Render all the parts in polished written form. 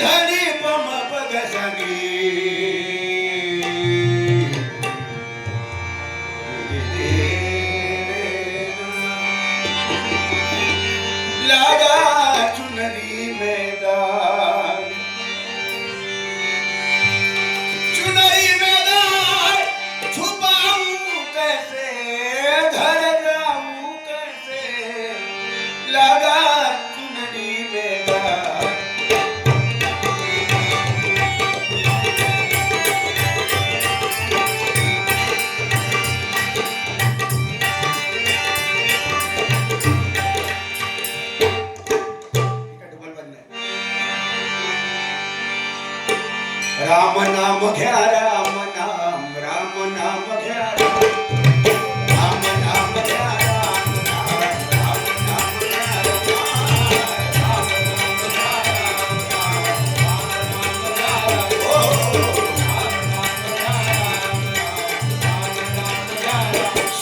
धनी पम पग सनी लागा चुनरी मैदान चुनरी मैदान छुपाऊं कैसे घर जाऊं कैसे लागा चुनरी मैदान राम नाम घ्या राम नाम घ्या राम नाम घ्या राम नाम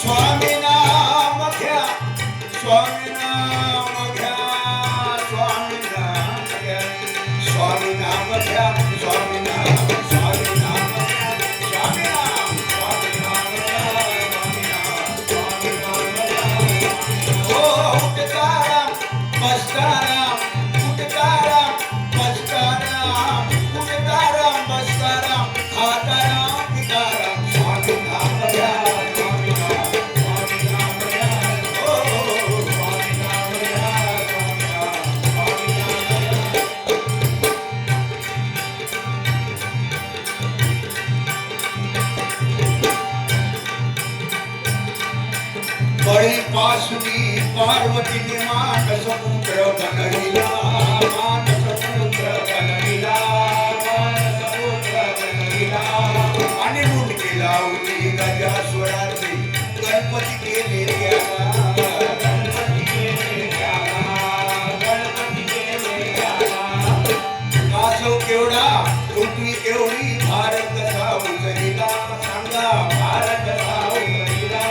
स्वामी नाम घ्या स्वामी नाम घ्या स्वामी नाम घ्या स्वामी नाम घ्या स्वामी नाम पासुनी पार्वती मान समुद्र बनविला मान समुद्र बनविला आणि मुंडकी लावली गजासुराचे गणपती केले कासव केवढा पृथ्वी केवढी भारत कसा उजळीला सांगा भारत कसा उजळीला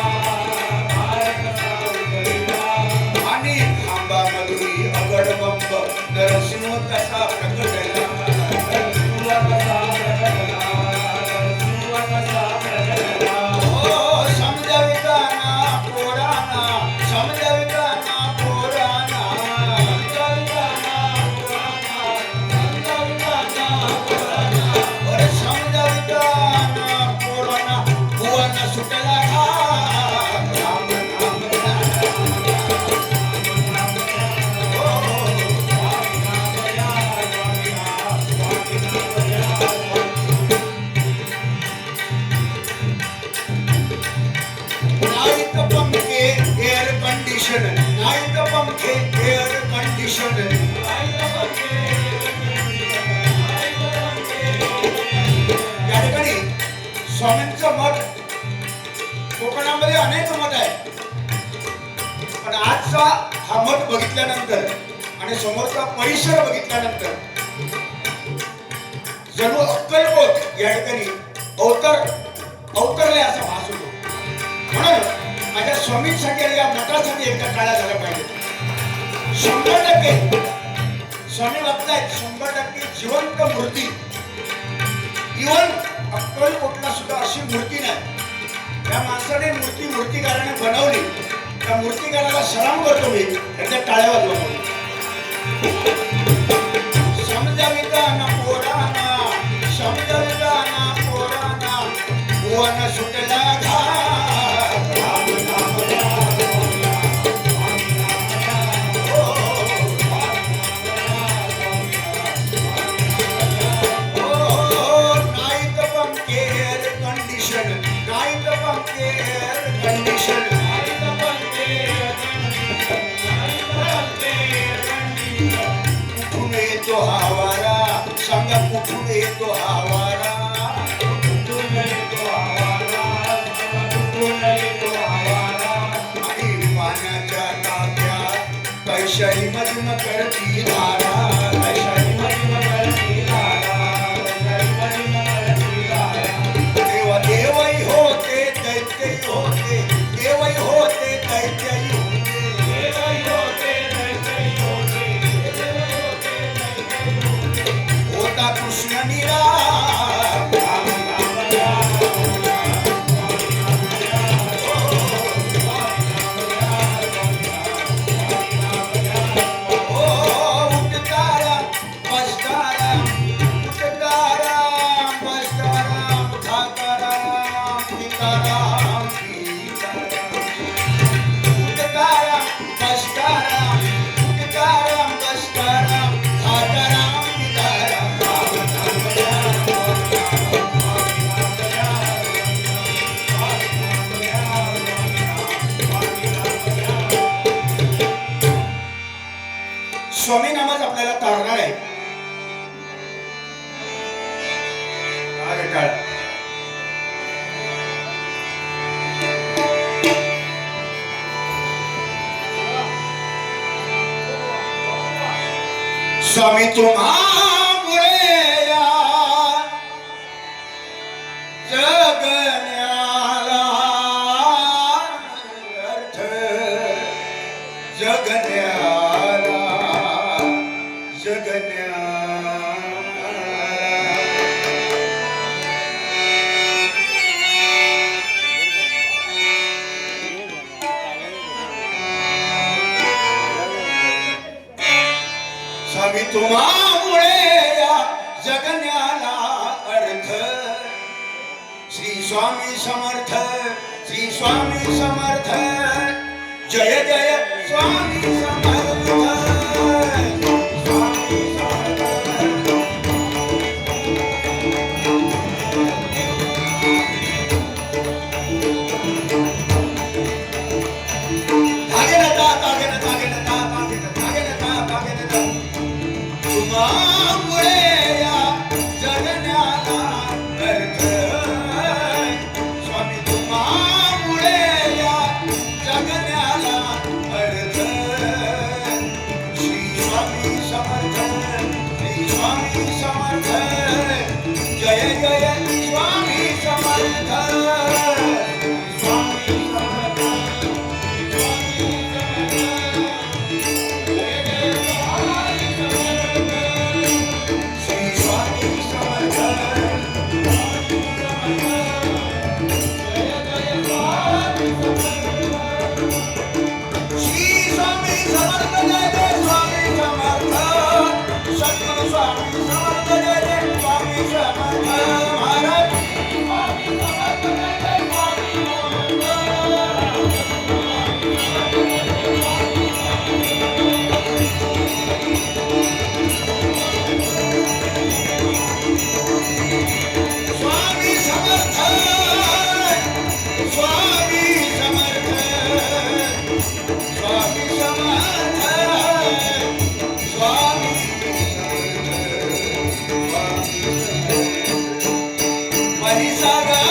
अगडबंब नरसिंह कसा प्रकटला समजविताना पोराना समजविताना पोराना समजविताना पोराना भुवन सुटला नाईक पंखे एअर कंडिशन या ठिकाणी स्वामींचं मठ कोकणामध्ये अनेक मठ आहे पण आजचा हा मठ बघितल्यानंतर आणि समोरचा परिसर बघितल्यानंतर जणू अक्कलकोट या ठिकाणी अवतरले असा भास होतो म्हणून माझ्या स्वामींसाठी या मठासाठी एकदा काळा झाला पाहिजे 100% स्वामी बघतायत 100% जिवंत मूर्ती इव्हन अक्कलकोटला सुद्धा अशी मूर्ती नाही त्या माणसाने मूर्तिकाराने बनवली त्या मूर्तिकाराला सलाम करतो मी एकदा टाळ्या वाजवा समजाविताना पोराना समजाविताना पोराना भुवन सुटला घा कुठून येतो हावारा सांगा कुठून येतो हावारा आणि पाण्याच्या ताब्यात पैशाही मधून करती धारा देवही होते दैत्यही होते देवही होते दैत्यही होते कृष्ण निराळ स्वामी नामच आपल्याला तारणार आहे. स्वामी तुम्हामुळे या जगण्याला अर्थ जगण्याला स्वामी तुम्हामुळे या जगण्याला अर्थ. श्री स्वामी समर्थ, श्री स्वामी समर्थ, जय जय स्वामी समर्थ. Saga